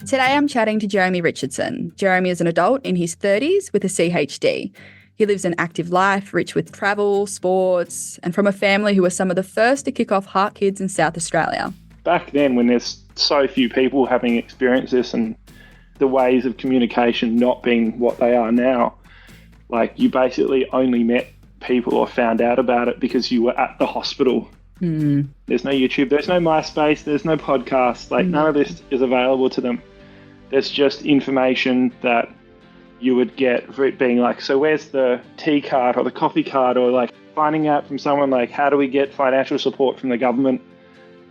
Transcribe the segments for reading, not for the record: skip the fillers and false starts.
Today I'm chatting to Jeremy Richardson. Jeremy is an adult in his 30s with a CHD. He lives an active life, rich with travel, sports, and from a family who were some of the first to kick off HeartKids in South Australia. Back then, when there's so few people having experienced this and the ways of communication not being what they are now, like you basically only met people or found out about it because you were at the hospital. There's no YouTube, there's no MySpace, there's no podcast, none of this is available to them. There's just information that you would get for it being like, so where's the tea card or the coffee card, or like finding out from someone like, how do we get financial support from the government?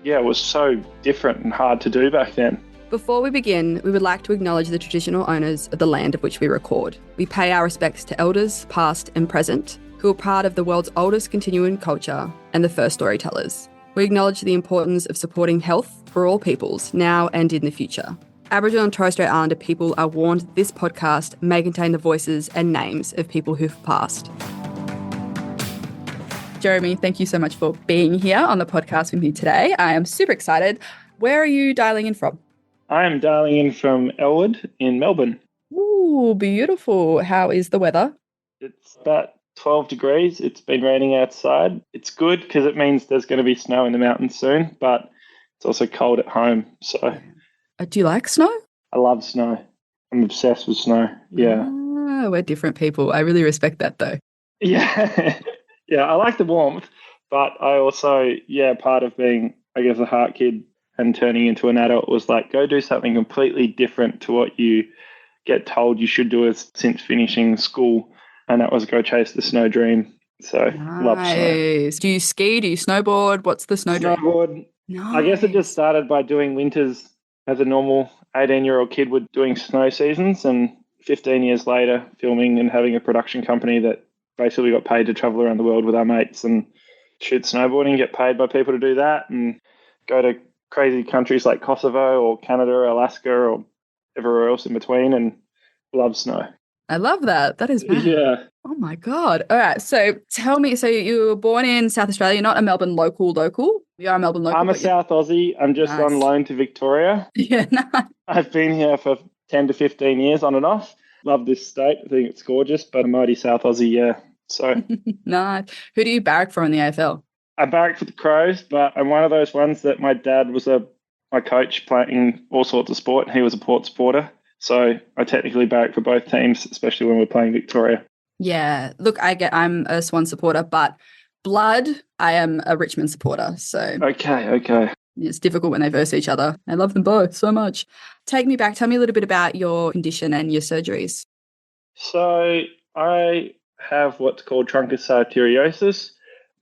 Yeah, it was so different and hard to do back then. Before we begin, we would like to acknowledge the traditional owners of the land of which we record. We pay our respects to elders, past and present, who are part of the world's oldest continuing culture and the first storytellers. We acknowledge the importance of supporting health for all peoples, now and in the future. Aboriginal and Torres Strait Islander people are warned that this podcast may contain the voices and names of people who've passed. Jeremy, thank you so much for being here on the podcast with me today. I am super excited. Where are you dialing in from? I am dialing in from Elwood in Melbourne. Ooh, beautiful. How is the weather? It's about 12 degrees. It's been raining outside. It's good because it means there's going to be snow in the mountains soon, but it's also cold at home. So, do you like snow? I love snow. I'm obsessed with snow. Yeah. We're different people. I really respect that though. Yeah. Yeah, I like the warmth, but I also, part of being, I guess, a heart kid and turning into an adult was like, go do something completely different to what you get told you should do since finishing school. And that was go chase the snow dream. So, love snow. Do you ski? Do you snowboard? What's the snow dream? Snowboard. Nice. I guess it just started by doing winters as a normal 18-year-old kid with doing snow seasons, and 15 years later filming and having a production company that basically got paid to travel around the world with our mates and shoot snowboarding, get paid by people to do that, and go to crazy countries like Kosovo or Canada or Alaska or everywhere else in between, and love snow. I love that. That is mad. Yeah. Oh my God. All right. So tell me, so you were born in South Australia. You're not a Melbourne local. You are a Melbourne local. I'm a South Aussie. I'm just on loan to Victoria. Yeah, nice. I've been here for 10 to 15 years on and off. Love this state. I think it's gorgeous, but a mighty South Aussie, yeah. So nice. Who do you barrack for in the AFL? I barrack for the Crows, but I'm one of those ones that my dad was my coach playing all sorts of sport. He was a Port supporter. So I technically barrack for both teams, especially when we're playing Victoria. Yeah. Look, I'm a Swan supporter, but blood, I am a Richmond supporter. So Okay. It's difficult when they verse each other. I love them both so much. Take me back. Tell me a little bit about your condition and your surgeries. So I have what's called truncus arteriosus.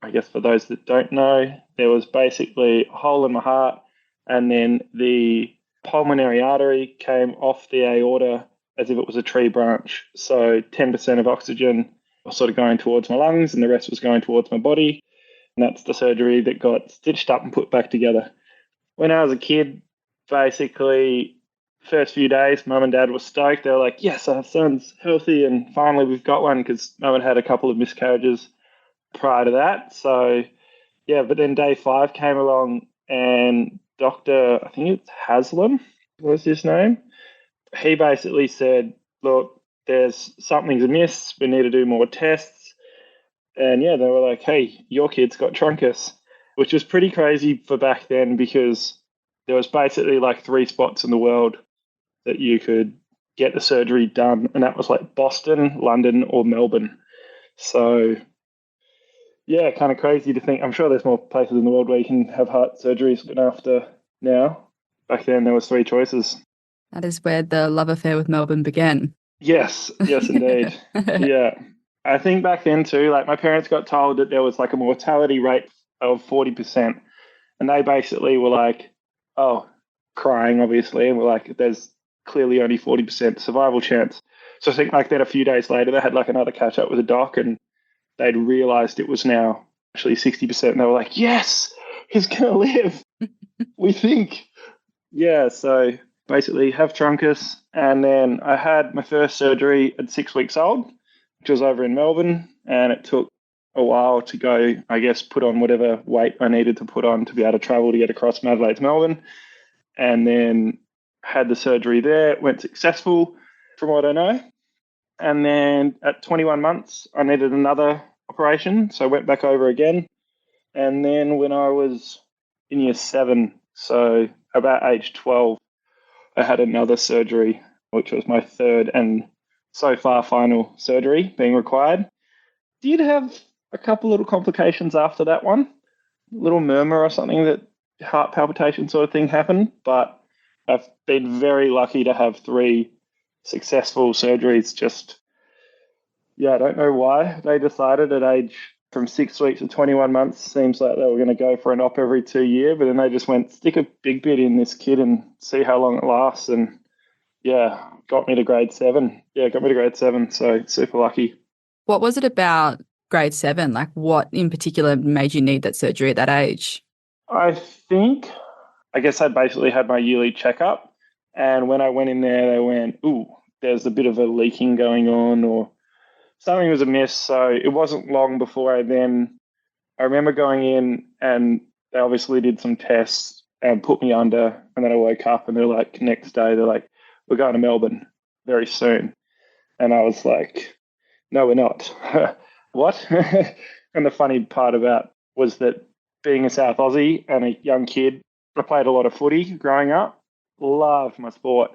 I guess for those that don't know, there was basically a hole in my heart, and then the pulmonary artery came off the aorta as if it was a tree branch. So 10% of oxygen was sort of going towards my lungs and the rest was going towards my body. And that's the surgery that got stitched up and put back together. When I was a kid, basically, first few days, mum and dad were stoked. They were like, yes, our son's healthy and finally we've got one, because mum had a couple of miscarriages prior to that. So, but then day 5 came along and Dr. I think it's Haslam was his name. He basically said, look, something's amiss. We need to do more tests. And they were like, hey, your kid's got truncus, which was pretty crazy for back then, because there was basically like 3 spots in the world that you could get the surgery done. And that was like Boston, London, or Melbourne. So, kind of crazy to think. I'm sure there's more places in the world where you can have heart surgeries looking after now. Back then, there was 3 choices. That is where the love affair with Melbourne began. Yes, indeed. Yeah. I think back then too, like my parents got told that there was like a mortality rate of 40%. And they basically were like, oh, crying obviously. And we're like, there's clearly only 40% survival chance. So I think like then a few days later, they had like another catch up with a doc and they'd realized it was now actually 60%. And they were like, yes, he's going to live. We think. Yeah. So basically have truncus. And then I had my first surgery at 6 weeks old, which was over in Melbourne. And it took a while to go, I guess, put on whatever weight I needed to put on to be able to travel to get across from Adelaide to Melbourne. And then had the surgery there. It went successful from what I know. And then at 21 months, I needed another operation. So I went back over again. And then when I was in year 7, so about age 12, I had another surgery, which was my third and so far final surgery being required. Did have a couple little complications after that one, a little murmur or something, that heart palpitation sort of thing happened, but I've been very lucky to have 3 successful surgeries. Just, I don't know why they decided at age from 6 weeks to 21 months, seems like they were going to go for an op every 2 years, but then they just went, stick a big bit in this kid and see how long it lasts. And got me to grade 7. So super lucky. What was it about grade 7? Like, what in particular made you need that surgery at that age? I guess I basically had my yearly checkup, and when I went in there, they went, ooh, there's a bit of a leaking going on, or something was amiss. So it wasn't long before I remember going in, and they obviously did some tests and put me under, and then I woke up and they're like, next day, they're like, we're going to Melbourne very soon. And I was like, no, we're not. What? And the funny part about was that being a South Aussie and a young kid, I played a lot of footy growing up, loved my sport.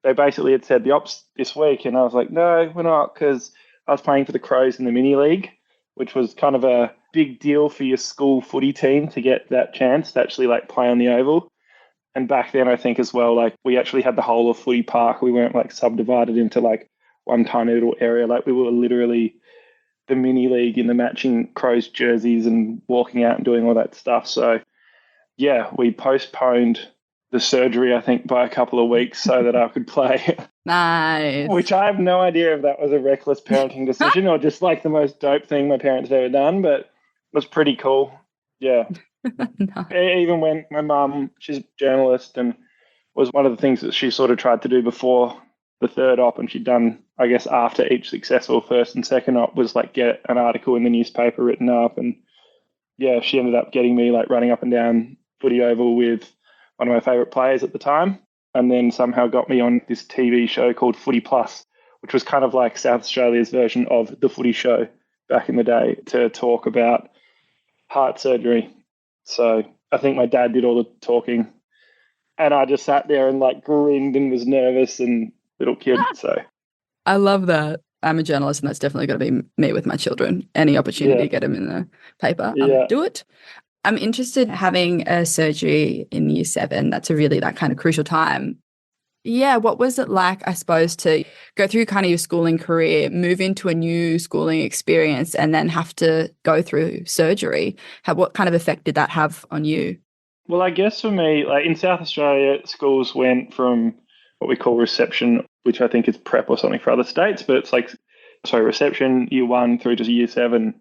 They basically had said the ops this week, and I was like, no, we're not, because I was playing for the Crows in the mini league, which was kind of a big deal for your school footy team to get that chance to actually like play on the oval. And back then, I think as well, like we actually had the whole of footy park. We weren't like subdivided into like one tiny little area. Like we were literally the mini league in the matching Crows jerseys and walking out and doing all that stuff. So we postponed the surgery, I think, by a couple of weeks so that I could play. Nice. Which I have no idea if that was a reckless parenting decision or just like the most dope thing my parents have ever done, but it was pretty cool. Yeah. No. Even when my mum, she's a journalist, and was one of the things that she sort of tried to do before the third op, and she'd done, I guess, after each successful first and second op, was like get an article in the newspaper written up. And she ended up getting me like running up and down footy oval with one of my favourite players at the time, and then somehow got me on this TV show called Footy Plus, which was kind of like South Australia's version of The Footy Show back in the day, to talk about heart surgery. So I think my dad did all the talking, and I just sat there and like grinned and was nervous and little kid. So I love that. I'm a journalist, and that's definitely going to be me with my children. Any opportunity to get them in the paper, do it. I'm interested in having a surgery in year 7. That's a really that kind of crucial time. Yeah, what was it like, I suppose, to go through kind of your schooling career, move into a new schooling experience, and then have to go through surgery? What kind of effect did that have on you? Well, I guess for me, like in South Australia, schools went from what we call reception, which I think is prep or something for other states, but it's like, reception year 1 through to year 7.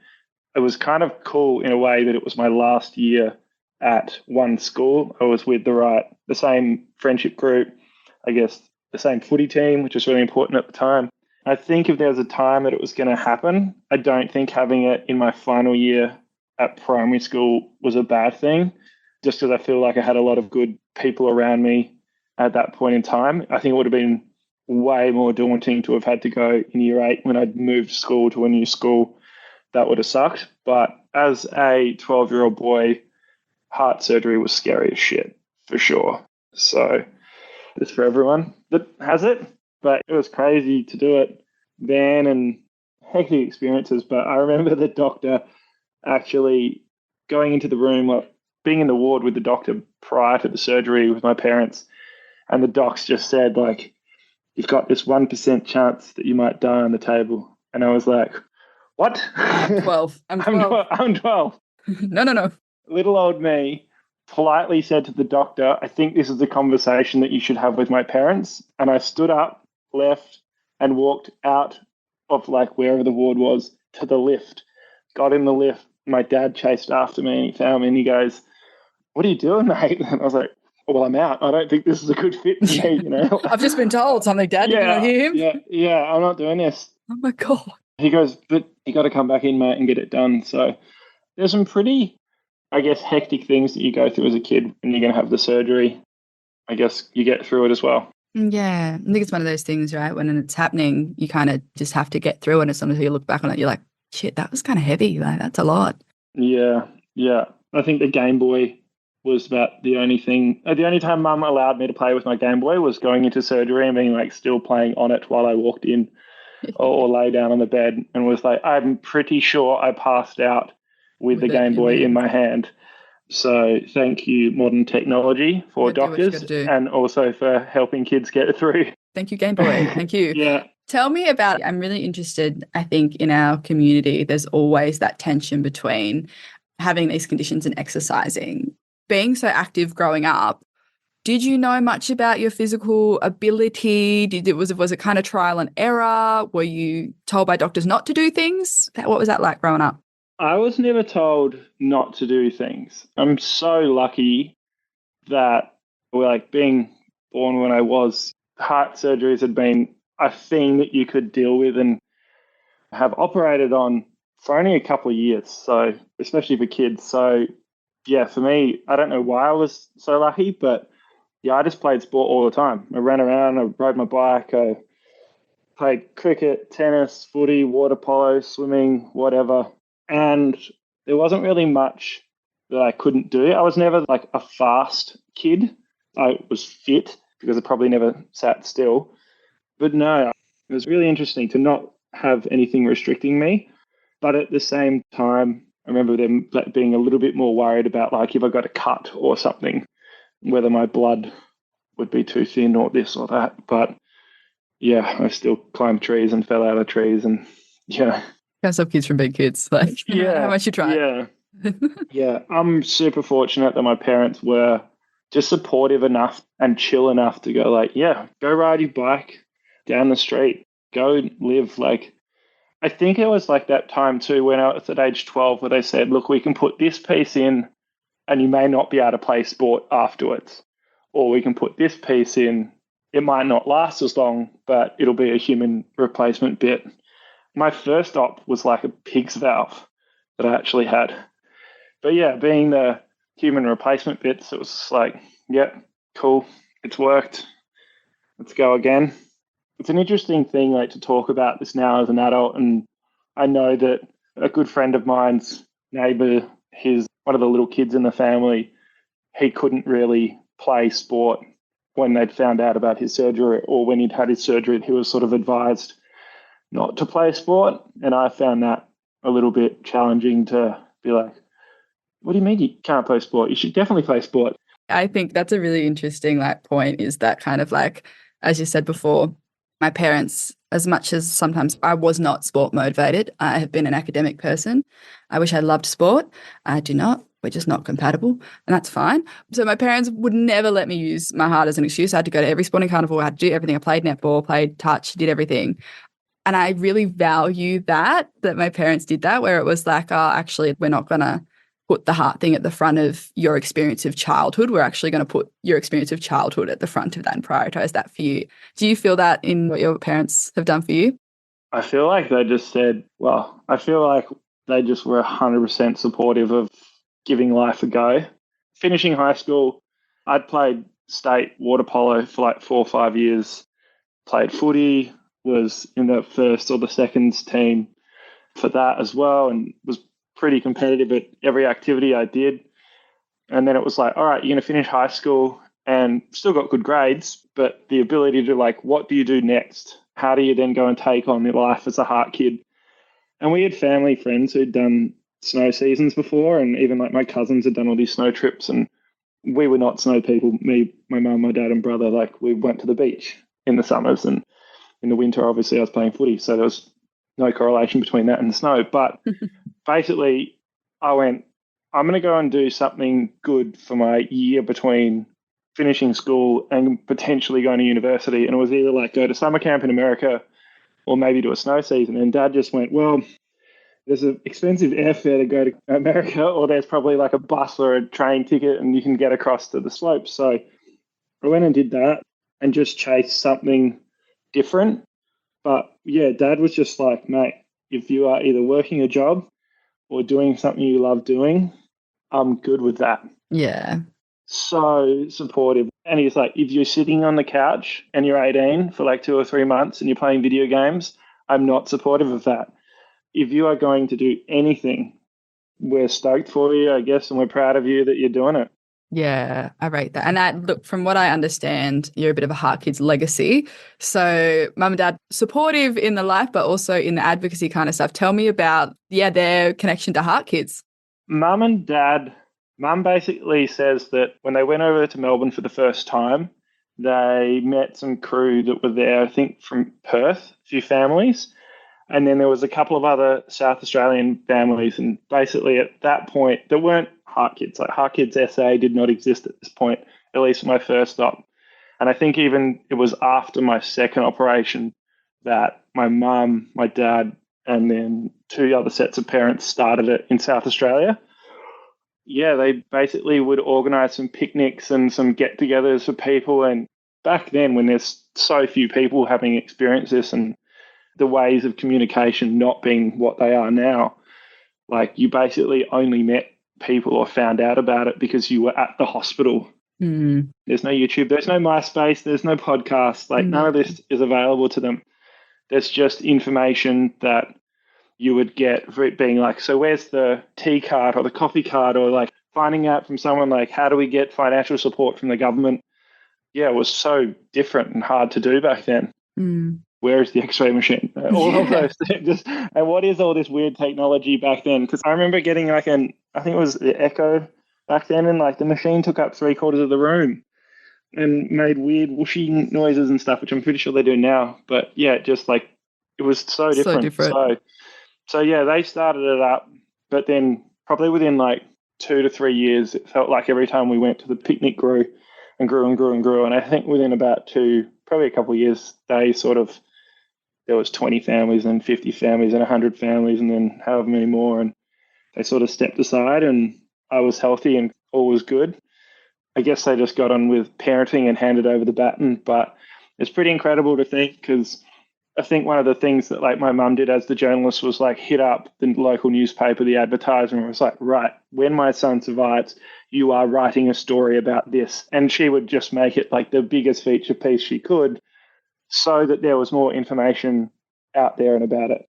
It was kind of cool in a way that it was my last year at one school. I was with the same friendship group, I guess the same footy team, which was really important at the time. I think if there was a time that it was going to happen, I don't think having it in my final year at primary school was a bad thing, just because I feel like I had a lot of good people around me at that point in time. I think it would have been way more daunting to have had to go in year 8 when I'd moved school to a new school. That would have sucked. But as a 12-year-old boy, heart surgery was scary as shit, for sure. So it's for everyone that has it. But it was crazy to do it then, and hectic experiences. But I remember the doctor actually going into the room, like being in the ward with the doctor prior to the surgery with my parents. And the docs just said, like, you've got this 1% chance that you might die on the table. And I was like, what? I'm 12. I'm 12. I'm 12. No. Little old me politely said to the doctor, I think this is a conversation that you should have with my parents. And I stood up, left, and walked out of like wherever the ward was to the lift. Got in the lift. My dad chased after me and he found me and he goes, what are you doing, mate? And I was like, well, I'm out. I don't think this is a good fit for me, you know. I've just been told something, Dad. Did you not hear him? Yeah, I'm not doing this. Oh my God. He goes, but you got to come back in, mate, and get it done. So there's some pretty, I guess, hectic things that you go through as a kid when you're going to have the surgery. I guess you get through it as well. Yeah, I think it's one of those things, right? When it's happening, you kind of just have to get through it. And sometimes you look back on it, you're like, shit, that was kind of heavy. Like, that's a lot. Yeah, yeah. I think the Game Boy was about the only thing. The only time Mum allowed me to play with my Game Boy was going into surgery and being like still playing on it while I walked in or lay down on the bed and was like, I'm pretty sure I passed out with the With it Game in Boy my in hands. my hand. So thank you, modern technology, You for gotta do what you doctors gotta do. and also for helping kids get through. Thank you, Game Boy. Thank you. Yeah. Tell me about, I'm really interested, I think in our community, there's always that tension between having these conditions and exercising. Being so active growing up, did you know much about your physical ability? Was it kind of trial and error? Were you told by doctors not to do things? What was that like growing up? I was never told not to do things. I'm so lucky that we're like being born when I was, heart surgeries had been a thing that you could deal with and have operated on for only a couple of years. So, especially for kids. So, yeah, for me, I don't know why I was so lucky, but yeah, I just played sport all the time. I ran around, I rode my bike, I played cricket, tennis, footy, water polo, swimming, whatever. And there wasn't really much that I couldn't do. I was never like a fast kid. I was fit because I probably never sat still. But no, it was really interesting to not have anything restricting me. But at the same time, I remember them being a little bit more worried about like if I got a cut or something, whether my blood would be too thin or this or that. But yeah, I still climbed trees and fell out of trees and yeah. Can't stop kids from being kids, like no matter how Yeah, much you try. yeah, yeah. I'm super fortunate that my parents were just supportive enough and chill enough to go like, yeah, go ride your bike down the street, go live. Like, I think it was like that time too when I was at age 12 where they said, look, we can put this piece in and you may not be able to play sport afterwards. Or we can put this piece in. It might not last as long, but it'll be a human replacement bit. My first op was like a pig's valve that I actually had. But yeah, being the human replacement bits, it was just like, yeah, cool, it's worked. Let's go again. It's an interesting thing like to talk about this now as an adult, and I know that a good friend of mine's neighbor, his one of the little kids in the family, he couldn't really play sport when they'd found out about his surgery, or when he'd had his surgery, he was sort of advised not to play sport. And I found that a little bit challenging to be like, what do you mean you can't play sport? You should definitely play sport. I think that's a really interesting like point is that kind of like, as you said before, my parents, as much as sometimes I was not sport motivated, I have been an academic person. I wish I loved sport. I do not. We're just not compatible, and that's fine. So my parents would never let me use my heart as an excuse. I had to go to every sporting carnival. I had to do everything. I played netball, played touch, did everything. And I really value that my parents did that, where it was like, oh, actually, we're not going to put the heart thing at the front of your experience of childhood. We're actually going to put your experience of childhood at the front of that and prioritize that for you. Do you feel that in what your parents have done for you? I feel like they just said, well, I feel like they just were 100% supportive of giving life a go. Finishing high school, I'd played state water polo for like 4 or 5 years, played footy, was in the first or the seconds team for that as well, and was pretty competitive at every activity I did. And then it was like, all right, you're going to finish high school and still got good grades, but the ability to like, what do you do next? How do you then go and take on your life as a heart kid? And we had family friends who'd done snow seasons before, and even like my cousins had done all these snow trips, and we were not snow people. Me, my mum, my dad, and brother, like we went to the beach in the summers, and in the winter, obviously, I was playing footy, so there was no correlation between that and the snow. But basically, I went, I'm going to go and do something good for my year between finishing school and potentially going to university. And it was either like go to summer camp in America or maybe do a snow season. And Dad just went, well, there's an expensive airfare to go to America, or there's probably like a bus or a train ticket and you can get across to the slopes. So I went and did that and just chased something different. But yeah, Dad was just like, mate, if you are either working a job or doing something you love doing, I'm good with that. Yeah. so supportive. And he's like, if you're sitting on the couch and you're 18 for like 2 or 3 months and you're playing video games, I'm not supportive of that. If you are going to do anything, we're stoked for you, I guess, and we're proud of you that you're doing it. Yeah, I rate that. And that, look, from what I understand, you're a bit of a HeartKids legacy. So mum and dad supportive in the life, but also in the advocacy kind of stuff. Tell me about, their connection to HeartKids. Mum and dad, mum basically says that when they went over to Melbourne for the first time, they met some crew that were there, I think from Perth, a few families. And then there was a couple of other South Australian families. And basically at that point, there weren't HeartKids. Like HeartKids SA did not exist at this point, at least my first stop. And I think even it was after my second operation that my mum, my dad, and then 2 other sets of parents started it in South Australia. Yeah, they basically would organise some picnics and some get-togethers for people. And back then, when there's so few people having experienced this and the ways of communication not being what they are now, like you basically only met people or found out about it because you were at the hospital. There's no YouTube, there's no MySpace, there's no podcast. Like none of this is available to them. There's just information that you would get for it being like, so where's the tea card or the coffee card, or like finding out from someone like, how do we get financial support from the government? Yeah, it was so different and hard to do back then. Where is the X-ray machine? All of those things. And what is all this weird technology back then? Because I remember getting like I think it was the Echo back then, and like the machine took up 3/4 of the room and made weird whooshing noises and stuff, which I'm pretty sure they do now. But yeah, just like it was so different. So yeah, they started it up, but then probably within like 2 to 3 years, it felt like every time we went to the picnic grew and grew and grew and grew. And I think within about probably a couple of years, there was 20 families and 50 families and 100 families and then however many more. And they sort of stepped aside and I was healthy and all was good. I guess they just got on with parenting and handed over the baton. But it's pretty incredible to think, because I think one of the things that like my mum did as the journalist was like hit up the local newspaper, the advertisement, was like, right, when my son survives, you are writing a story about this. And she would just make it like the biggest feature piece she could, so that there was more information out there and about it.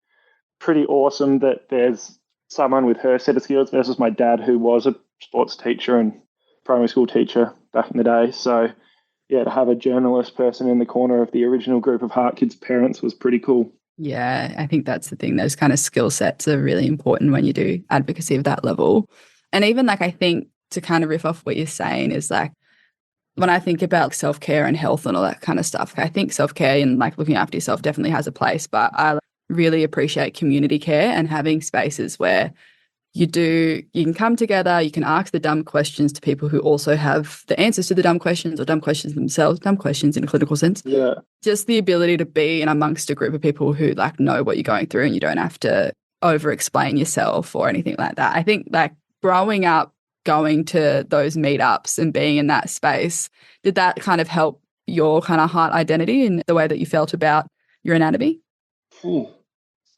Pretty awesome that there's someone with her set of skills versus my dad, who was a sports teacher and primary school teacher back in the day. So yeah, to have a journalist person in the corner of the original group of HeartKids parents was pretty cool. Yeah, I think that's the thing. Those kind of skill sets are really important when you do advocacy of that level. And even like, I think to kind of riff off what you're saying is like, when I think about self-care and health and all that kind of stuff, I think self-care and like looking after yourself definitely has a place, but I really appreciate community care and having spaces where you can come together, you can ask the dumb questions to people who also have the answers to the dumb questions, or dumb questions themselves, dumb questions in a clinical sense. Yeah. Just the ability to be in amongst a group of people who like know what you're going through and you don't have to over-explain yourself or anything like that. I think like growing up, going to those meetups and being in that space, did that kind of help your kind of heart identity and the way that you felt about your anatomy?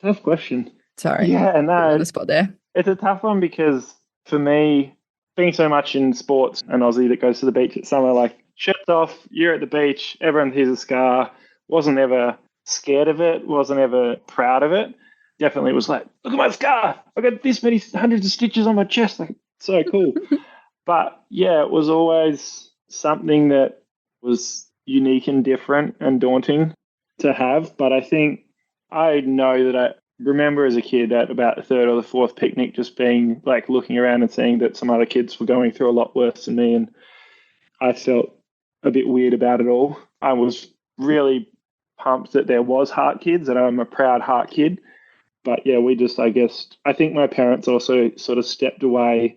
Tough question. Sorry. Yeah, no. On the spot there. It's a tough one because for me, being so much in sports, an Aussie that goes to the beach at summer, like shirts off, you're at the beach, everyone hears a scar, wasn't ever scared of it, wasn't ever proud of it. Definitely was like, look at my scar. I got this many hundreds of stitches on my chest. Like, so cool. But yeah, it was always something that was unique and different and daunting to have. But I think I know that I remember as a kid at about the third or the fourth picnic just being like looking around and seeing that some other kids were going through a lot worse than me. And I felt a bit weird about it all. I was really pumped that there was HeartKids and I'm a proud Heart kid. But yeah, I think my parents also sort of stepped away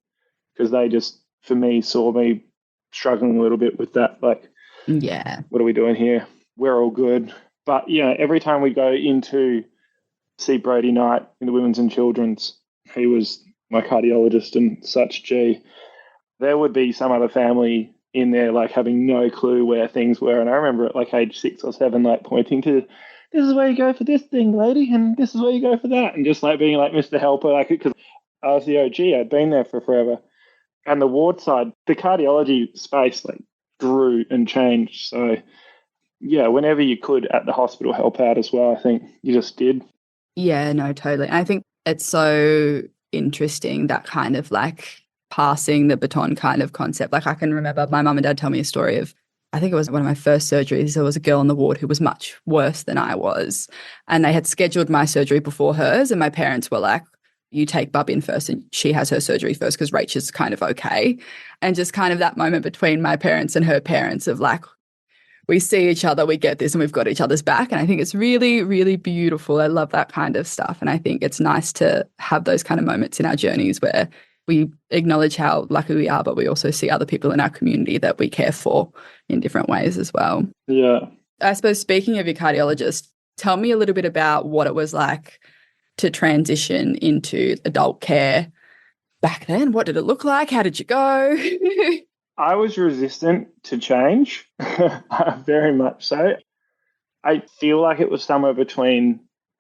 because they just, for me, saw me struggling a little bit with that. Like, yeah, what are we doing here? We're all good. But yeah, every time we go into see Brody Knight in the women's and children's, he was my cardiologist and such G, there would be some other family in there like having no clue where things were. And I remember at like age 6 or 7, like pointing to, this is where you go for this thing, lady, and this is where you go for that. And just like being like Mr. Helper, like, because I was the OG, I'd been there for forever. And the ward side, the cardiology space like grew and changed. So yeah, whenever you could at the hospital help out as well, I think you just did. Yeah, no, totally. And I think it's so interesting, that kind of like passing the baton kind of concept. Like I can remember my mum and dad tell me a story of, I think it was one of my first surgeries. There was a girl on the ward who was much worse than I was. And they had scheduled my surgery before hers. And my parents were like, you take Bub in first and she has her surgery first because Rach is kind of okay. And just kind of that moment between my parents and her parents of like, we see each other, we get this, and we've got each other's back. And I think it's really, really beautiful. I love that kind of stuff. And I think it's nice to have those kind of moments in our journeys where we acknowledge how lucky we are, but we also see other people in our community that we care for in different ways as well. Yeah. I suppose speaking of your cardiologist, tell me a little bit about what it was like to transition into adult care back then. What did it look like? How did you go? I was resistant to change, very much so. I feel like it was somewhere between,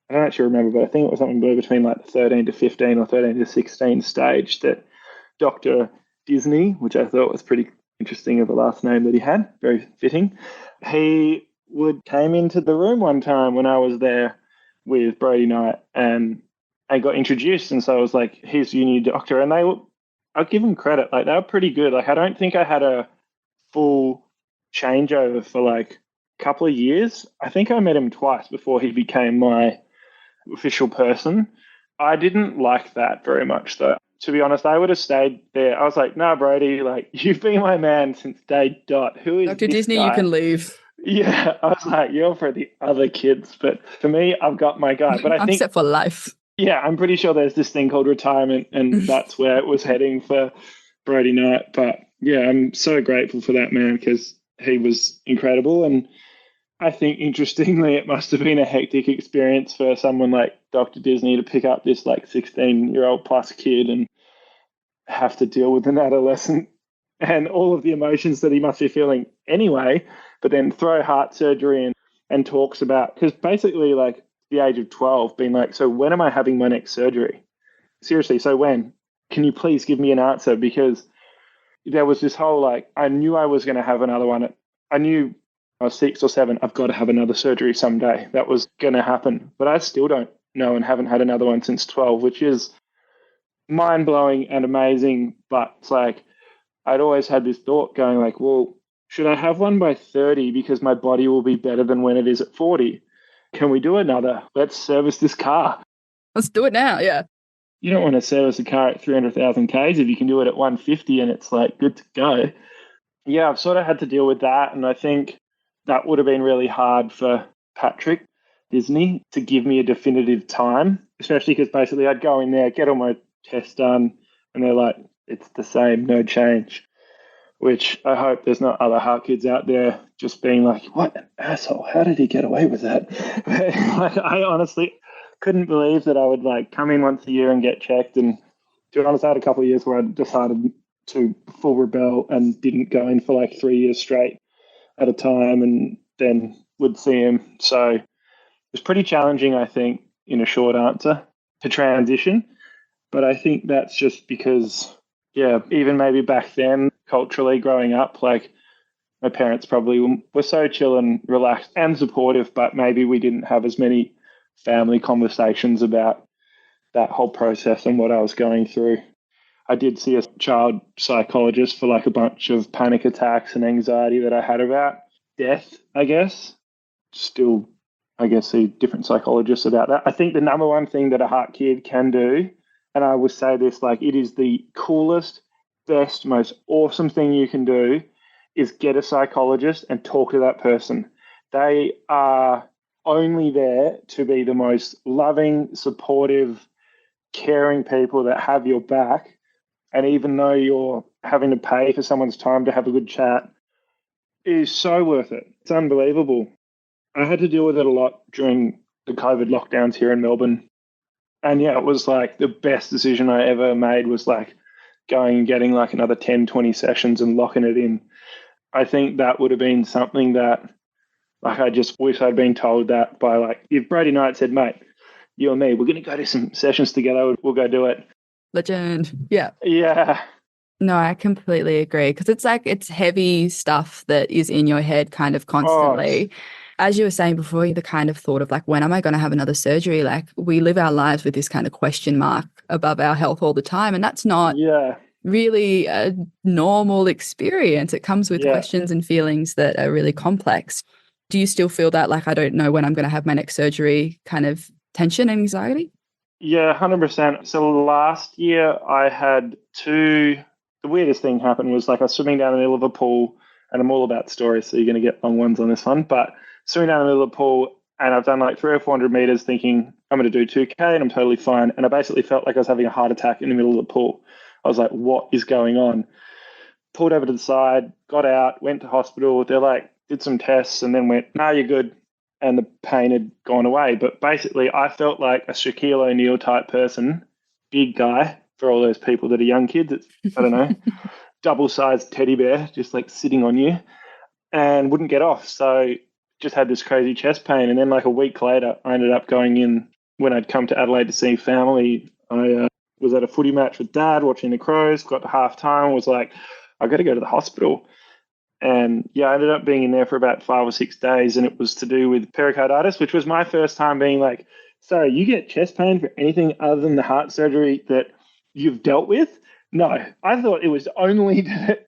I don't actually remember, but I think it was something between like the 13 to 15 or 13 to 16 stage that Dr. Disney, which I thought was pretty interesting of the last name that he had, very fitting. He came into the room one time when I was there with Brody Knight and I got introduced. And so I was like, here's your new doctor. And I'll give them credit. Like they were pretty good. Like I don't think I had a full changeover for like a couple of years. I think I met him twice before he became my official person. I didn't like that very much though. To be honest, I would have stayed there. I was like, nah, Brody, like you've been my man since day dot. Who is Dr. this Disney, guy? you can leave. Yeah, I was like, you're for the other kids. But for me, I've got my guy. But I I'm think set for life. yeah, I'm pretty sure there's this thing called retirement, and that's where it was heading for Brody Knight. But yeah, I'm so grateful for that man because he was incredible. And I think interestingly, it must have been a hectic experience for someone like Dr. Disney to pick up this like 16-year-old plus kid and have to deal with an adolescent and all of the emotions that he must be feeling anyway, but then throw heart surgery and talks about, because basically like the age of 12 being like, so when am I having my next surgery? Seriously, so when? Can you please give me an answer? Because there was this whole like, I knew I was going to have another one. I knew I was 6 or 7, I've got to have another surgery someday. That was going to happen. But I still don't know and haven't had another one since 12, which is mind-blowing and amazing. But it's like, I'd always had this thought going like, well, should I have one by 30 because my body will be better than when it is at 40? Can we do another? Let's service this car. Let's do it now, yeah. You don't want to service a car at 300,000 Ks if you can do it at 150 and it's like good to go. Yeah, I've sort of had to deal with that. And I think that would have been really hard for Patrick Disney to give me a definitive time, especially because basically I'd go in there, get all my tests done, and they're like, it's the same, no change. Which I hope there's not other heart kids out there just being like, what an asshole, how did he get away with that? Like, I honestly couldn't believe that I would like come in once a year and get checked. And to be honest, I had a couple of years where I decided to full rebel and didn't go in for like 3 years straight at a time and then would see him. So it was pretty challenging, I think, in a short answer, to transition. But I think that's just because, yeah, even maybe back then, culturally growing up, like my parents probably were so chill and relaxed and supportive, but maybe we didn't have as many family conversations about that whole process and what I was going through. I did see a child psychologist for like a bunch of panic attacks and anxiety that I had about death, I guess. Still, I guess, see different psychologists about that. I think the number one thing that a heart kid can do, and I would say this, like it is the coolest, best, most awesome thing you can do, is get a psychologist and talk to that person. They are only there to be the most loving, supportive, caring people that have your back. And even though you're having to pay for someone's time to have a good chat, it is so worth it. It's unbelievable. I had to deal with it a lot during the COVID lockdowns here in Melbourne. And yeah, it was like the best decision I ever made was like going and getting like another 10, 20 sessions and locking it in. I think that would have been something that like I just wish I'd been told that by like, if Brady Knight said, mate, you and me, we're going to go do some sessions together, we'll go do it. Legend. Yeah. Yeah. No, I completely agree because it's like it's heavy stuff that is in your head kind of Oh, constantly. As you were saying before, the kind of thought of like, when am I going to have another surgery? Like we live our lives with this kind of question mark above our health all the time. And that's not yeah, really a normal experience. It comes with yeah. questions and feelings that are really complex. Do you still feel that like, I don't know when I'm going to have my next surgery kind of tension and anxiety? Yeah, 100%. So last year I had the weirdest thing happened was like I was swimming down in the middle of a pool, and I'm all about stories, so you're going to get long ones on this one. But swimming down in the middle of the pool, and I've done like 300 or 400 meters thinking I'm going to do 2K and I'm totally fine. And I basically felt like I was having a heart attack in the middle of the pool. I was like, what is going on? Pulled over to the side, got out, went to hospital. They're like, did some tests and then went, nah, you're good. And the pain had gone away. But basically, I felt like a Shaquille O'Neal type person, big guy for all those people that are young kids. It's, I don't know, double-sized teddy bear just like sitting on you and wouldn't get off. So just had this crazy chest pain. And then like a week later, I ended up going in when I'd come to Adelaide to see family. I was at a footy match with Dad watching the Crows, got to half time, was like, I got to go to the hospital. And yeah, I ended up being in there for about 5 or 6 days, and it was to do with pericarditis, which was my first time being like, so you get chest pain for anything other than the heart surgery that you've dealt with? No, I thought it was only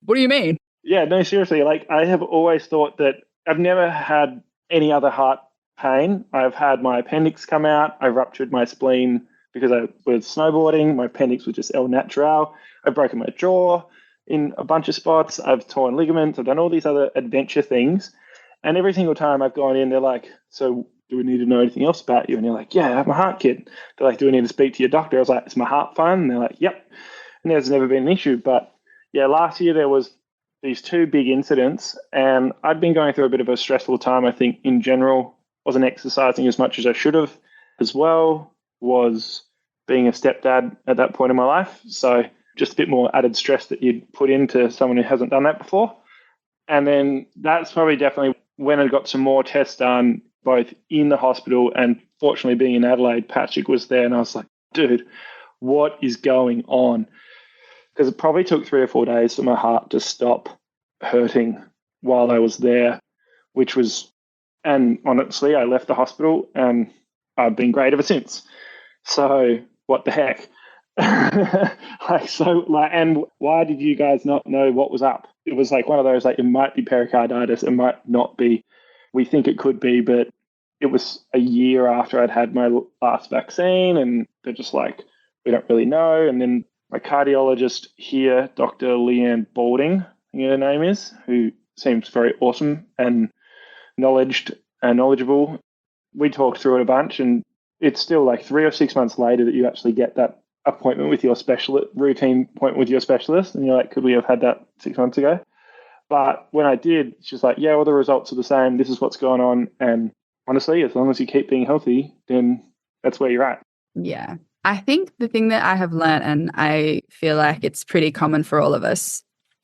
What do you mean? yeah, no, seriously. Like I have always thought that I've never had any other heart pain. I've had my appendix come out. I ruptured my spleen because I was snowboarding. My appendix was just el natural. I've broken my jaw in a bunch of spots. I've torn ligaments. I've done all these other adventure things. And every single time I've gone in, they're like, so do we need to know anything else about you? And you're like, yeah, I have my heart kit. They're like, do we need to speak to your doctor? I was like, is my heart fine? And they're like, yep. And there's never been an issue. But yeah, last year there was these two big incidents, and I'd been going through a bit of a stressful time, I think, in general. Wasn't exercising as much as I should have, as well. Was being a stepdad at that point in my life. So just a bit more added stress that you'd put into someone who hasn't done that before. And then that's probably definitely when I got some more tests done, both in the hospital and fortunately being in Adelaide, Patrick was there, and I was like, dude, what is going on? Because it probably took 3 or 4 days for my heart to stop hurting while I was there, which was, and honestly, I left the hospital and I've been great ever since. So what the heck? And why did you guys not know what was up? It was like one of those, like, it might be pericarditis, it might not be. We think it could be, but it was a year after I'd had my last vaccine, and they're just like, we don't really know. And then my cardiologist here, Dr. Leanne Balding, I think her name is, who seems very awesome and knowledgeable. We talked through it a bunch, and it's still like 3 or 6 months later that you actually get that appointment with your specialist, routine appointment with your specialist. And you're like, could we have had that 6 months ago? But when I did, she's like, yeah, all the results are the same. This is what's going on. And honestly, as long as you keep being healthy, then that's where you're at. Yeah. I think the thing that I have learned, and I feel like it's pretty common for all of us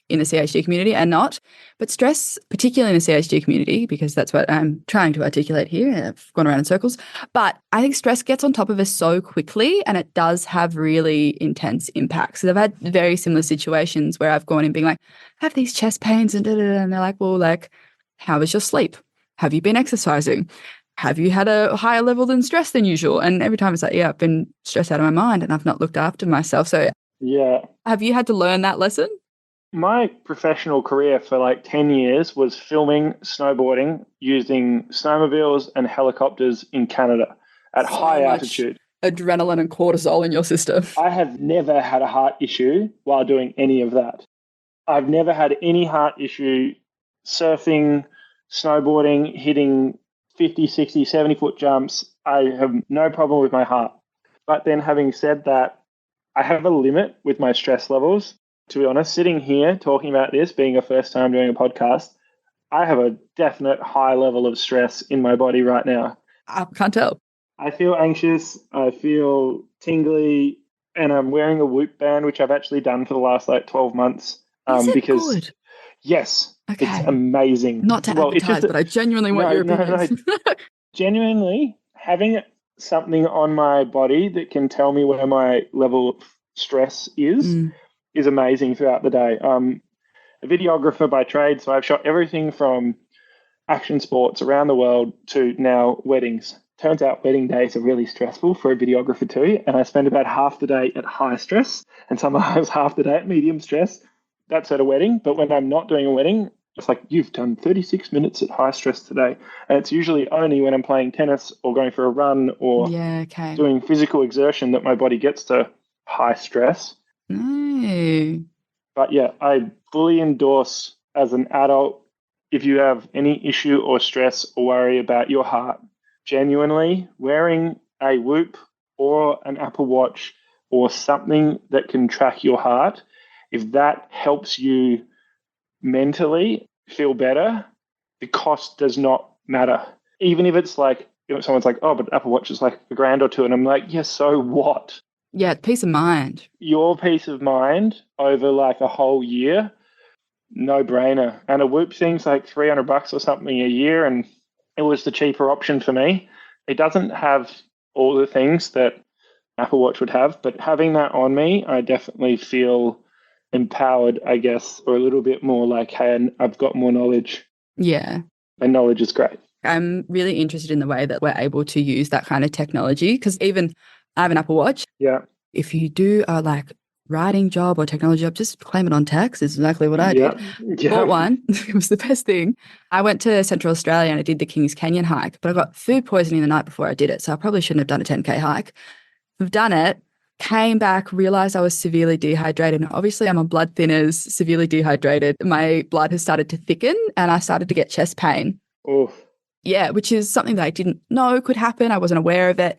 in the CHD community and not, but stress, particularly in the CHD community, because that's what I'm trying to articulate here. I've gone around in circles, but I think stress gets on top of us so quickly, and it does have really intense impacts. So I've had very similar situations where I've gone in being like, I have these chest pains and and they're like, well, like, how was your sleep? Have you been exercising? Have you had a higher level than stress than usual? And every time it's like, yeah, I've been stressed out of my mind and I've not looked after myself. So Yeah. have you had to learn that lesson? My professional career for like 10 years was filming snowboarding using snowmobiles and helicopters in Canada at So high much altitude. adrenaline and cortisol in your system. I have never had a heart issue while doing any of that. I've never had any heart issue surfing, snowboarding, hitting 50, 60, 70-foot jumps. I have no problem with my heart. But then having said that, I have a limit with my stress levels. To be honest, sitting here talking about this, being a first time doing a podcast, I have a definite high level of stress in my body right now. I can't tell. I feel anxious, I feel tingly, and I'm wearing a Whoop band, which I've actually done for the last like 12 months. Is it Because good? yes, Okay. it's amazing. Not to Well, it's advertise, just but I genuinely want your opinions. genuinely having something on my body that can tell me where my level of stress is is amazing throughout the day. I'm a videographer by trade, so I've shot everything from action sports around the world to now weddings. Turns out wedding days are really stressful for a videographer too, and I spend about half the day at high stress and sometimes half the day at medium stress. That's at a wedding, but when I'm not doing a wedding, it's like, you've done 36 minutes at high stress today. And it's usually only when I'm playing tennis or going for a run or doing physical exertion that my body gets to high stress. No. But yeah, I fully endorse as an adult, if you have any issue or stress or worry about your heart, genuinely wearing a Whoop or an Apple Watch or something that can track your heart, if that helps you mentally feel better, the cost does not matter. Even if it's like, someone's like, oh, but Apple Watch is like $1,000 or $2,000. And I'm like, yeah, so what? Yeah, peace of mind. Your peace of mind over like a whole year, no brainer. And a Whoop thing's like $300 or something a year, and it was the cheaper option for me. It doesn't have all the things that Apple Watch would have, but having that on me, I definitely feel empowered, I guess, or a little bit more like, hey, I've got more knowledge. Yeah. And knowledge is great. I'm really interested in the way that we're able to use that kind of technology, because even I have an Apple Watch. Yeah. If you do a like writing job or technology job, just claim it on tax is exactly what I did. Yeah. Bought one. It was the best thing. I went to Central Australia and I did the Kings Canyon hike, but I got food poisoning the night before I did it. So I probably shouldn't have done a 10K hike. I've done it, came back, realized I was severely dehydrated. And obviously I'm on blood thinners, severely dehydrated. My blood has started to thicken and I started to get chest pain. Oh. Yeah, which is something that I didn't know could happen. I wasn't aware of it.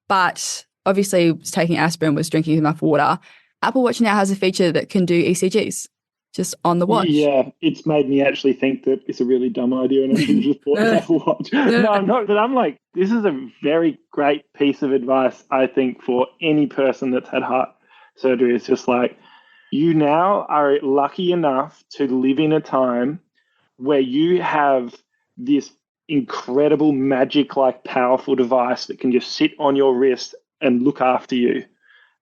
But obviously was taking aspirin, was drinking enough water. Apple Watch now has a feature that can do ECGs just on the watch. Yeah, it's made me actually think that it's a really dumb idea and I should have just bought an Apple Watch. No, I'm not. But I'm like, this is a very great piece of advice, I think, for any person that's had heart surgery. It's just like, you now are lucky enough to live in a time where you have this incredible magic, like powerful device that can just sit on your wrist and look after you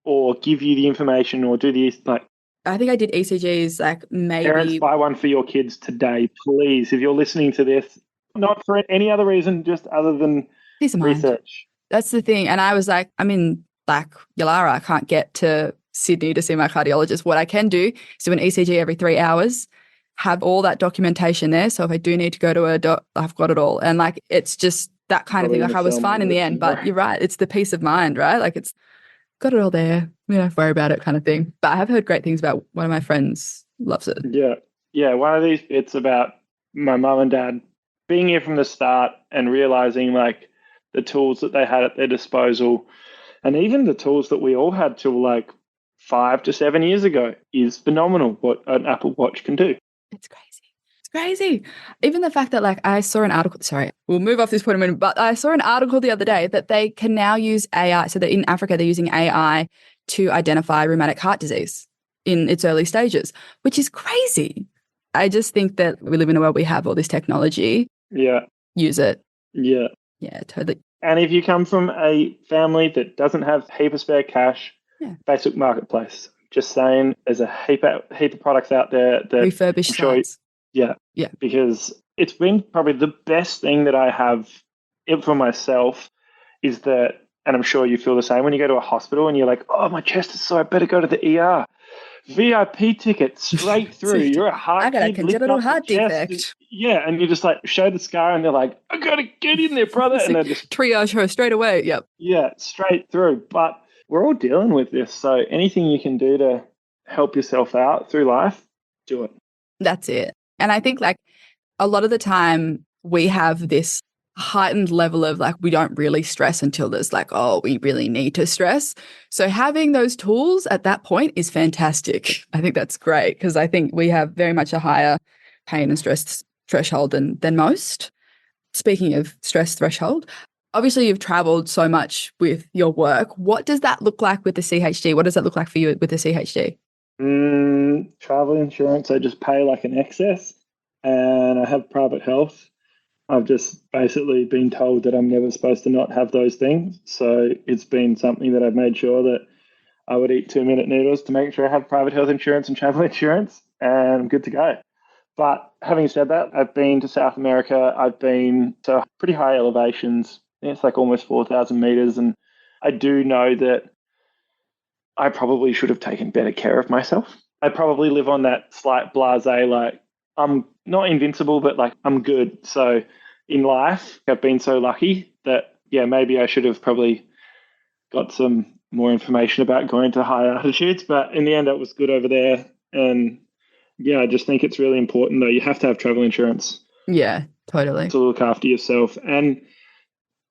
or give you the information or do these, like, I think I did ECGs like maybe. Parents, buy one for your kids today, please. If you're listening to this, not for any other reason, just other than research. That's the thing. And I was like, I'm in like Yalara. I can't get to Sydney to see my cardiologist. What I can do is do an ECG every 3 hours, have all that documentation there. So if I do need to go to a doc, I've got it all. And like, it's just that kind of thing. Like I was fine in the end, but you're right. It's the peace of mind, right? Like it's got it all there. We don't have to worry about it kind of thing. But I have heard great things about one of my friends loves it. Yeah. Yeah. One of these bits about my mum and dad being here from the start and realizing like the tools that they had at their disposal and even the tools that we all had till like 5 to 7 years ago is phenomenal what an Apple Watch can do. It's crazy. It's crazy. Even the fact that like I saw an article, sorry, we'll move off this point in a minute, but I saw an article the other day that they can now use AI. So that in Africa, they're using AI to identify rheumatic heart disease in its early stages, which is crazy. I just think that we live in a world we have all this technology. Yeah. Use it. Yeah. Yeah, totally. And if you come from a family that doesn't have a heap of spare cash, Facebook Marketplace. Just saying, there's a heap of products out there that refurbished sites. Yeah. Because it's been probably the best thing that I have for myself is that, and I'm sure you feel the same when you go to a hospital and you're like, oh, my chest is sore, I better go to the ER. VIP ticket straight through. You're a heart. I got a congenital heart defect. Yeah, and you just like show the scar, and they're like, "I gotta get in there, brother," and they just triage her straight away. Yep. Yeah, straight through. But we're all dealing with this, so anything you can do to help yourself out through life, do it. That's it. And I think like a lot of the time we have this heightened level of like we don't really stress until there's like, oh, we really need to stress. So having those tools at that point is fantastic. I think that's great because I think we have very much a higher pain and stress threshold than most. Speaking of stress threshold, obviously you've traveled so much with your work. What does that look like with the CHD? What does that look like for you with the CHD? Travel insurance, I just pay like an excess and I have private health. I've just basically been told that I'm never supposed to not have those things. So it's been something that I've made sure that I would eat 2-minute noodles to make sure I have private health insurance and travel insurance, and I'm good to go. But having said that, I've been to South America. I've been to pretty high elevations. I think it's like almost 4,000 meters. And I do know that I probably should have taken better care of myself. I probably live on that slight blasé, like I'm not invincible, but like I'm good. So in life, I've been so lucky that, yeah, maybe I should have probably got some more information about going to higher altitudes. But in the end, it was good over there. And yeah, I just think it's really important, though. You have to have travel insurance. Yeah, totally. To look after yourself. And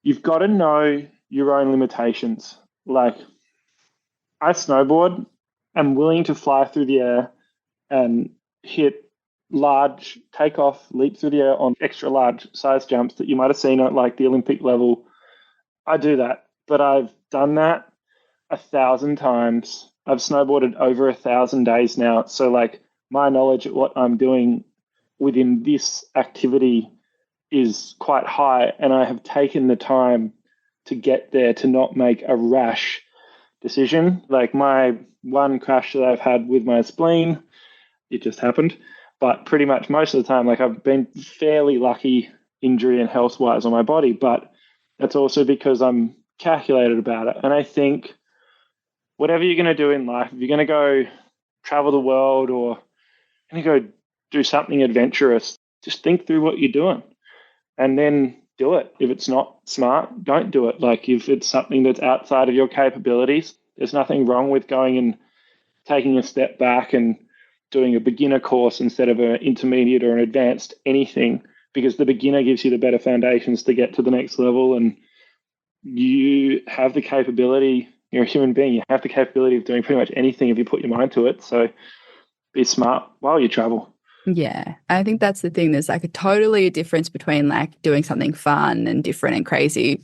you've got to know your own limitations. Like, I snowboard. I'm willing to fly through the air and hit large takeoff, leap through the air on extra large size jumps that you might have seen at like the Olympic level. I do that, but I've done that 1,000 times. I've snowboarded over 1,000 days now. So like my knowledge of what I'm doing within this activity is quite high, and I have taken the time to get there to not make a rash decision. Like my one crash that I've had with my spleen, it just happened. But pretty much most of the time, like I've been fairly lucky injury and health wise on my body, but that's also because I'm calculated about it. And I think whatever you're going to do in life, if you're going to go travel the world or going to go do something adventurous, just think through what you're doing and then do it. If it's not smart, don't do it. Like if it's something that's outside of your capabilities, there's nothing wrong with going and taking a step back and doing a beginner course instead of an intermediate or an advanced anything, because the beginner gives you the better foundations to get to the next level. And you have the capability, you're a human being, you have the capability of doing pretty much anything if you put your mind to it. So be smart while you travel. Yeah, I think that's the thing. There's like a difference between like doing something fun and different and crazy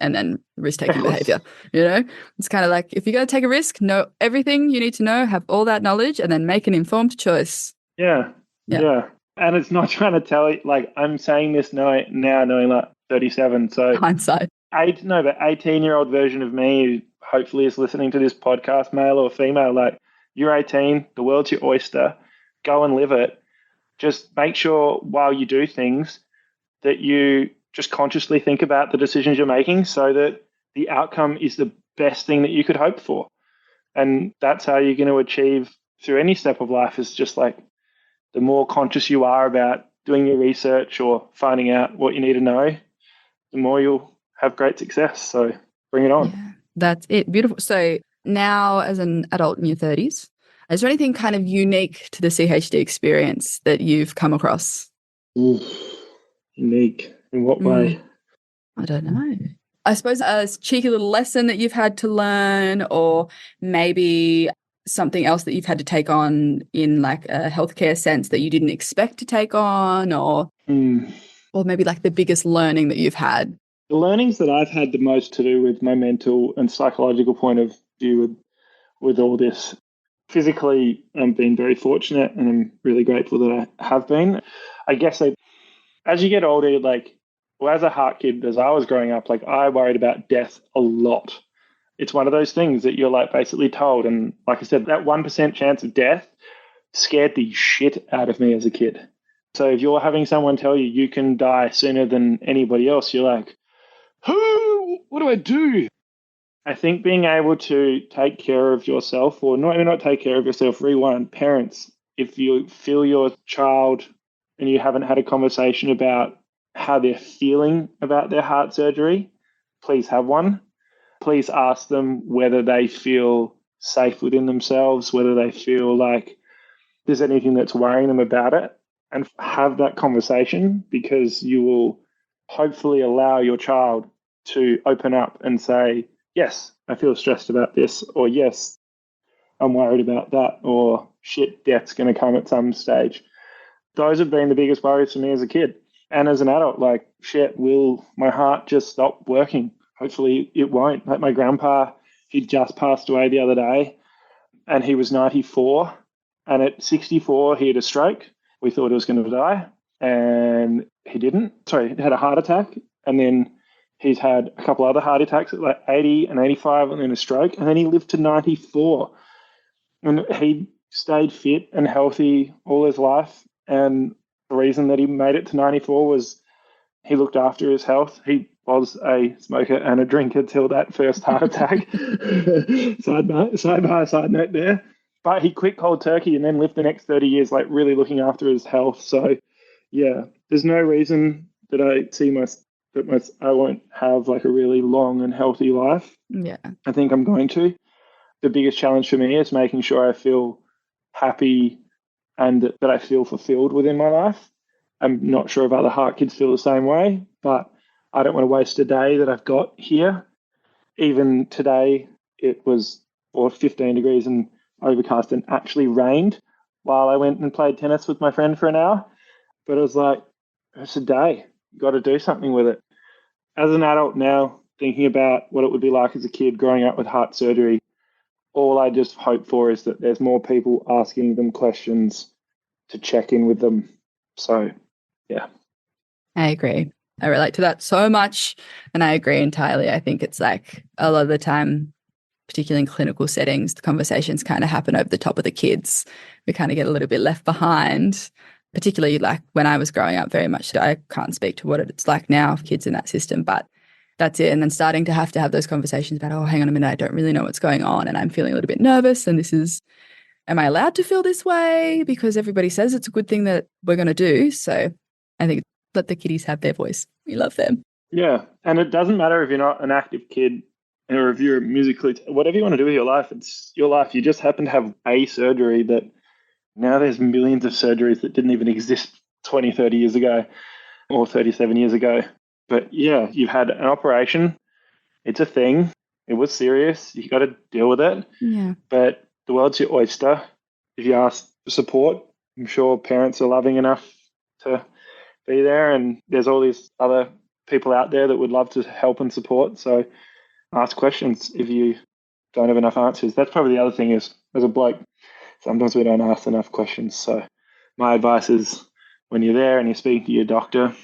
and then risk-taking behavior. You know, it's kind of like if you're going to take a risk, know everything you need to know, have all that knowledge, and then make an informed choice. Yeah. And it's not trying to tell you, like I'm saying this now knowing like 37. So hindsight. 18-year-old version of me who hopefully is listening to this podcast, male or female, like you're 18, the world's your oyster, go and live it. Just make sure while you do things that you just consciously think about the decisions you're making so that the outcome is the best thing that you could hope for. And that's how you're going to achieve through any step of life, is just like the more conscious you are about doing your research or finding out what you need to know, the more you'll have great success. So bring it on. Yeah, that's it. Beautiful. So now as an adult in your 30s, is there anything kind of unique to the CHD experience that you've come across? Ooh, unique? In what way? I don't know. I suppose a cheeky little lesson that you've had to learn, or maybe something else that you've had to take on in like a healthcare sense that you didn't expect to take on, or maybe like the biggest learning that you've had. The learnings that I've had the most to do with my mental and psychological point of view with all this. Physically, I've been very fortunate and I'm really grateful that I have been. I guess as you get older, like, well, as a heart kid, as I was growing up, like I worried about death a lot. It's one of those things that you're like basically told. And like I said, that 1% chance of death scared the shit out of me as a kid. So if you're having someone tell you you can die sooner than anybody else, you're like, what do I do? I think being able to take care of yourself, or not take care of yourself, rewind, parents, if you feel your child and you haven't had a conversation about how they're feeling about their heart surgery, please have one. Please ask them whether they feel safe within themselves, whether they feel like there's anything that's worrying them about it, and have that conversation, because you will hopefully allow your child to open up and say, yes, I feel stressed about this, or yes, I'm worried about that, or shit, death's going to come at some stage. Those have been the biggest worries for me as a kid. And as an adult, like, shit, will my heart just stop working? Hopefully it won't. Like my grandpa, he just passed away the other day and he was 94. And at 64, he had a stroke. We thought he was going to die and he didn't. Sorry, he had a heart attack. And then He's had a couple other heart attacks at like 80 and 85 and then a stroke, and then he lived to 94. And he stayed fit and healthy all his life. And the reason that he made it to 94 was he looked after his health. He was a smoker and a drinker till that first heart attack. side note there. But he quit cold turkey and then lived the next 30 years like really looking after his health. So yeah, there's no reason that I see I won't have like a really long and healthy life. Yeah. I think I'm going to. The biggest challenge for me is making sure I feel happy and that I feel fulfilled within my life. I'm not sure if other heart kids feel the same way, but I don't want to waste a day that I've got here. Even today, it was 15 degrees and overcast and actually rained while I went and played tennis with my friend for an hour. But it was like, it's a day. You've got to do something with it. As an adult now, thinking about what it would be like as a kid growing up with heart surgery, all I just hope for is that there's more people asking them questions to check in with them. So, yeah. I agree. I relate to that so much, and I agree entirely. I think it's like a lot of the time, particularly in clinical settings, the conversations kind of happen over the top of the kids. We kind of get a little bit left behind, particularly like when I was growing up very much. I can't speak to what it's like now of kids in that system, but that's it. And then starting to have those conversations about, oh, hang on a minute, I don't really know what's going on and I'm feeling a little bit nervous. And am I allowed to feel this way? Because everybody says it's a good thing that we're going to do. So I think let the kiddies have their voice. We love them. Yeah. And it doesn't matter if you're not an active kid or if you're musically, whatever you want to do with your life, it's your life. You just happen to have a surgery that now there's millions of surgeries that didn't even exist 20, 30 years ago or 37 years ago. But yeah, you've had an operation. It's a thing. It was serious. You got to deal with it. Yeah. But the world's your oyster. If you ask for support, I'm sure parents are loving enough to be there. And there's all these other people out there that would love to help and support. So ask questions if you don't have enough answers. That's probably the other thing is, as a bloke, sometimes we don't ask enough questions. So my advice is when you're there and you're speaking to your doctor,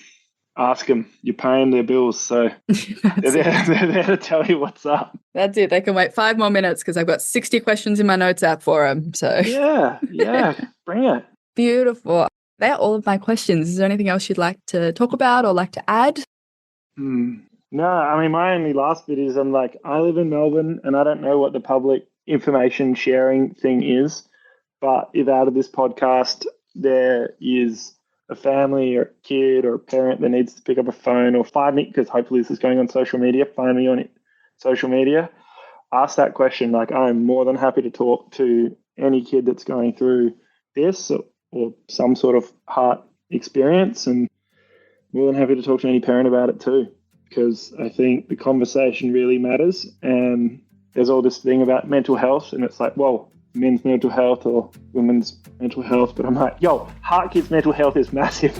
ask them. You're paying their bills, so they're there to tell you what's up. That's it. They can wait 5 more minutes because I've got 60 questions in my notes app for them. So yeah, bring it. Beautiful. They're all of my questions. Is there anything else you'd like to talk about or like to add? No, I mean, my only last bit is I live in Melbourne and I don't know what the public information sharing thing is, but if out of this podcast there is a family or a kid or a parent that needs to pick up a phone or find me, because hopefully this is going on social media, find me on social media, ask that question. I'm more than happy to talk to any kid that's going through this or some sort of heart experience, and more than happy to talk to any parent about it too, because I think the conversation really matters. And there's all this thing about mental health, and it's like, well, men's mental health or women's mental health, but I'm like, heart kids' mental health is massive.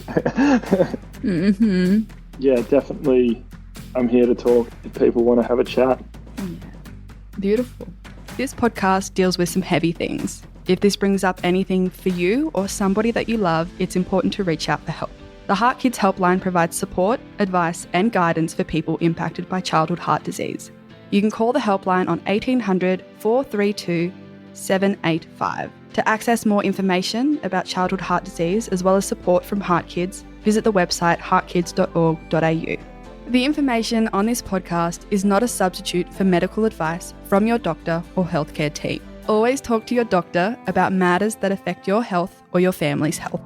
Mm-hmm. Yeah, definitely. I'm here to talk if people want to have a chat. Beautiful. This podcast deals with some heavy things. If this brings up anything for you or somebody that you love, it's important to reach out for help. The Heart Kids Helpline provides support, advice, and guidance for people impacted by childhood heart disease. You can call the helpline on 1800 432 785. To access more information about childhood heart disease as well as support from Heart Kids, visit the website heartkids.org.au. The information on this podcast is not a substitute for medical advice from your doctor or healthcare team. Always talk to your doctor about matters that affect your health or your family's health.